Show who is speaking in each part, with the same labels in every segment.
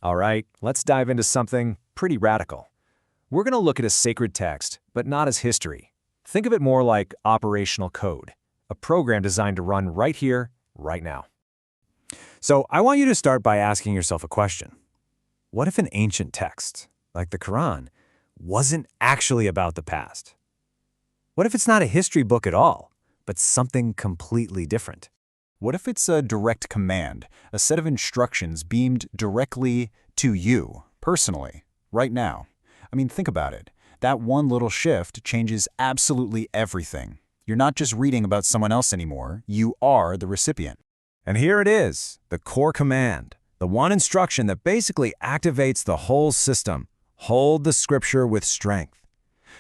Speaker 1: All right, let's dive into something pretty radical. We're going to look at a sacred text, but not as history. Think of it more like operational code, a program designed to run right here, right now. So I want you to start by asking yourself a question. What if an ancient text, like the Quran, wasn't actually about the past? What if it's not a history book at all, but something completely different? What if it's a direct command, a set of instructions beamed directly to you, personally, right now? I mean, think about it. That one little shift changes absolutely everything. You're not just reading about someone else anymore, you are the recipient. And here it is, the core command, the one instruction that basically activates the whole system. Hold the scripture with strength.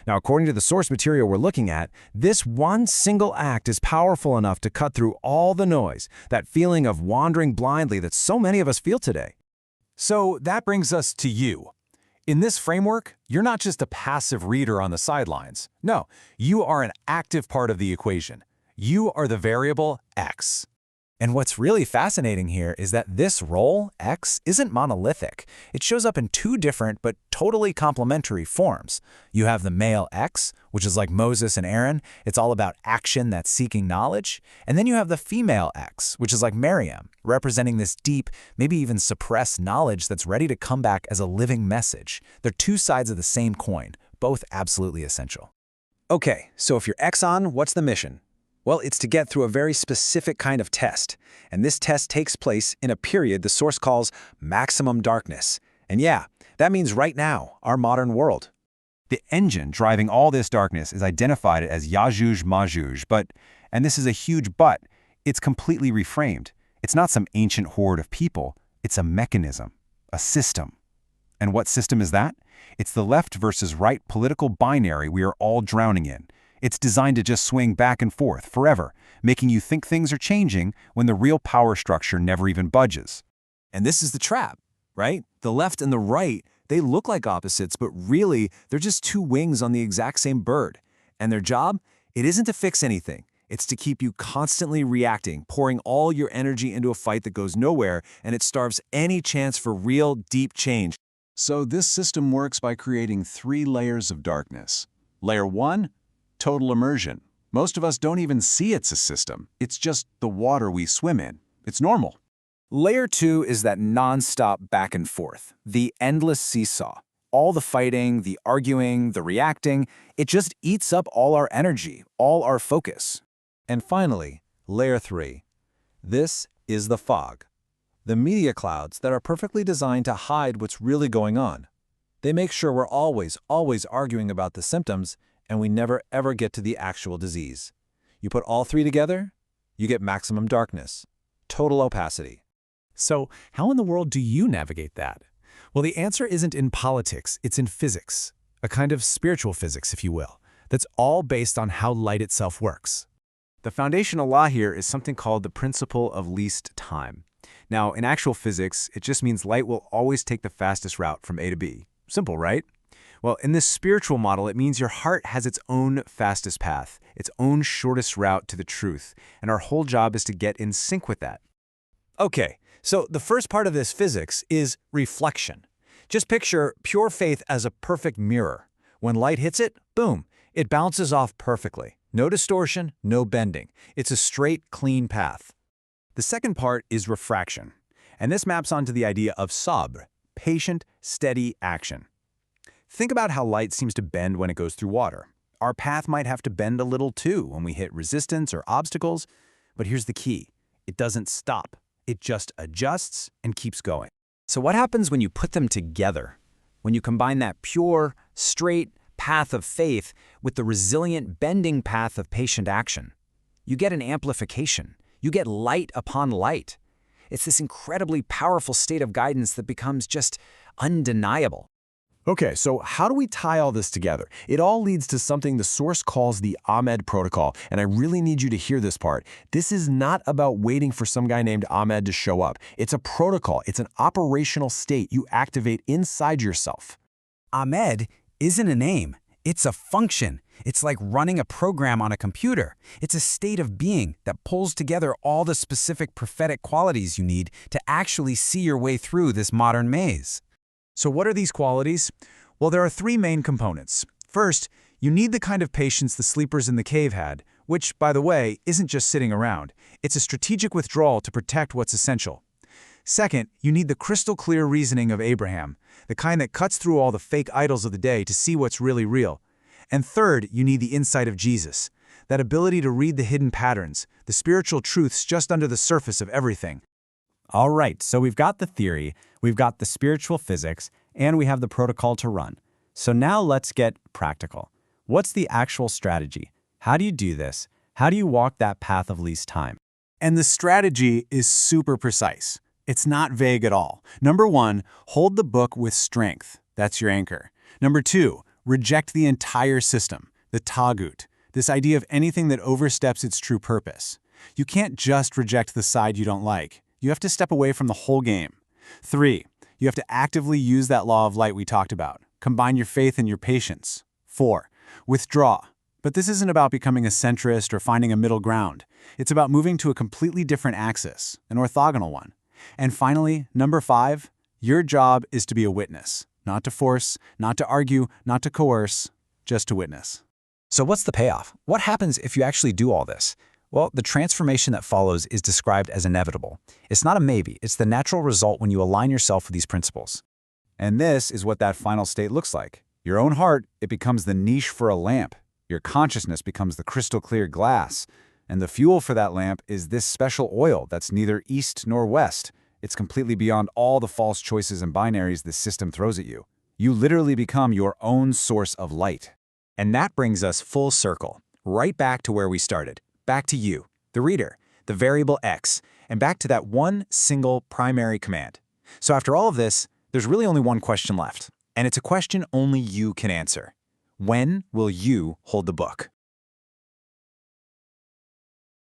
Speaker 1: Now, according to the source material we're looking at, this one single act is powerful enough to cut through all the noise, that feeling of wandering blindly that so many of us feel today. So that brings us to you. In this framework, you're not just a passive reader on the sidelines. No, you are an active part of the equation. You are the variable X. And what's really fascinating here is that this role, X, isn't monolithic. It shows up in two different but totally complementary forms. You have the male X, which is like Moses and Aaron. It's all about action that's seeking knowledge. And then you have the female X, which is like Maryam, representing this deep, maybe even suppressed knowledge that's ready to come back as a living message. They're two sides of the same coin, both absolutely essential. Okay, so if you're X on, what's the mission? Well, it's to get through a very specific kind of test, and this test takes place in a period the source calls maximum darkness. And yeah, that means right now, our modern world. The engine driving all this darkness is identified as Ya'juj-Ma'juj, but, and this is a huge but, it's completely reframed. It's not some ancient horde of people, it's a mechanism, a system. And what system is that? It's the left versus right political binary we are all drowning in. It's designed to just swing back and forth forever, making you think things are changing when the real power structure never even budges. And this is the trap, right? The left and the right, they look like opposites, but really, they're just two wings on the exact same bird. And their job? It isn't to fix anything. It's to keep you constantly reacting, pouring all your energy into a fight that goes nowhere, and it starves any chance for real, deep change.
Speaker 2: So this system works by creating 3 layers of darkness. Layer 1, total immersion. Most of us don't even see it's a system. It's just the water we swim in. It's normal.
Speaker 1: Layer 2 is that non-stop back and forth, the endless seesaw. All the fighting, the arguing, the reacting, it just eats up all our energy, all our focus. And finally, Layer 3. This is the fog. The media clouds that are perfectly designed to hide what's really going on. They make sure we're always arguing about the symptoms, and we never ever get to the actual disease. You put all 3 together, you get maximum darkness, total opacity. So how in the world do you navigate that? Well, the answer isn't in politics, it's in physics, a kind of spiritual physics, if you will, that's all based on how light itself works. The foundational law here is something called the principle of least time. Now, in actual physics, it just means light will always take the fastest route from A to B. Simple, right? Well, in this spiritual model, it means your heart has its own fastest path, its own shortest route to the truth, and our whole job is to get in sync with that. Okay, so the first part of this physics is reflection. Just picture pure faith as a perfect mirror. When light hits it, boom, it bounces off perfectly. No distortion, no bending. It's a straight, clean path. The second part is refraction, and this maps onto the idea of Ṣabr, patient, steady action. Think about how light seems to bend when it goes through water. Our path might have to bend a little too when we hit resistance or obstacles, but here's the key. It doesn't stop. It just adjusts and keeps going. So what happens when you put them together? When you combine that pure, straight path of faith with the resilient, bending path of patient action? You get an amplification. You get light upon light. It's this incredibly powerful state of guidance that becomes just undeniable. Okay, so how do we tie all this together? It all leads to something the source calls the Ahmed protocol, and I really need you to hear this part. This is not about waiting for some guy named Ahmed to show up. It's a protocol. It's an operational state you activate inside yourself.
Speaker 3: Ahmed isn't a name. It's a function. It's like running a program on a computer. It's a state of being that pulls together all the specific prophetic qualities you need to actually see your way through this modern maze.
Speaker 4: So what are these qualities? Well, there are three main components. First, you need the kind of patience the sleepers in the cave had, which, by the way, isn't just sitting around. It's a strategic withdrawal to protect what's essential. Second, you need the crystal-clear reasoning of Abraham, the kind that cuts through all the fake idols of the day to see what's really real. And third, you need the insight of Jesus, that ability to read the hidden patterns, the spiritual truths just under the surface of everything.
Speaker 1: All right, so we've got the theory, we've got the spiritual physics, and we have the protocol to run. So now let's get practical. What's the actual strategy? How do you do this? How do you walk that path of least time?
Speaker 2: And the strategy is super precise. It's not vague at all. Number 1, hold the book with strength. That's your anchor. Number 2, reject the entire system, the tagut, this idea of anything that oversteps its true purpose. You can't just reject the side you don't like. You have to step away from the whole game. 3, you have to actively use that law of light we talked about. Combine your faith and your patience. 4, withdraw. But this isn't about becoming a centrist or finding a middle ground. It's about moving to a completely different axis, an orthogonal one. And finally, number 5, your job is to be a witness. Not to force, not to argue, not to coerce, just to witness.
Speaker 3: So what's the payoff? What happens if you actually do all this? Well, the transformation that follows is described as inevitable. It's not a maybe, it's the natural result when you align yourself with these principles.
Speaker 2: And this is what that final state looks like. Your own heart, it becomes the niche for a lamp. Your consciousness becomes the crystal clear glass. And the fuel for that lamp is this special oil that's neither east nor west. It's completely beyond all the false choices and binaries this system throws at you. You literally become your own source of light.
Speaker 1: And that brings us full circle, right back to where we started. Back to you, the reader, the variable X, and back to that one single primary command. So after all of this, there's really only one question left. And it's a question only you can answer. When will you hold the book?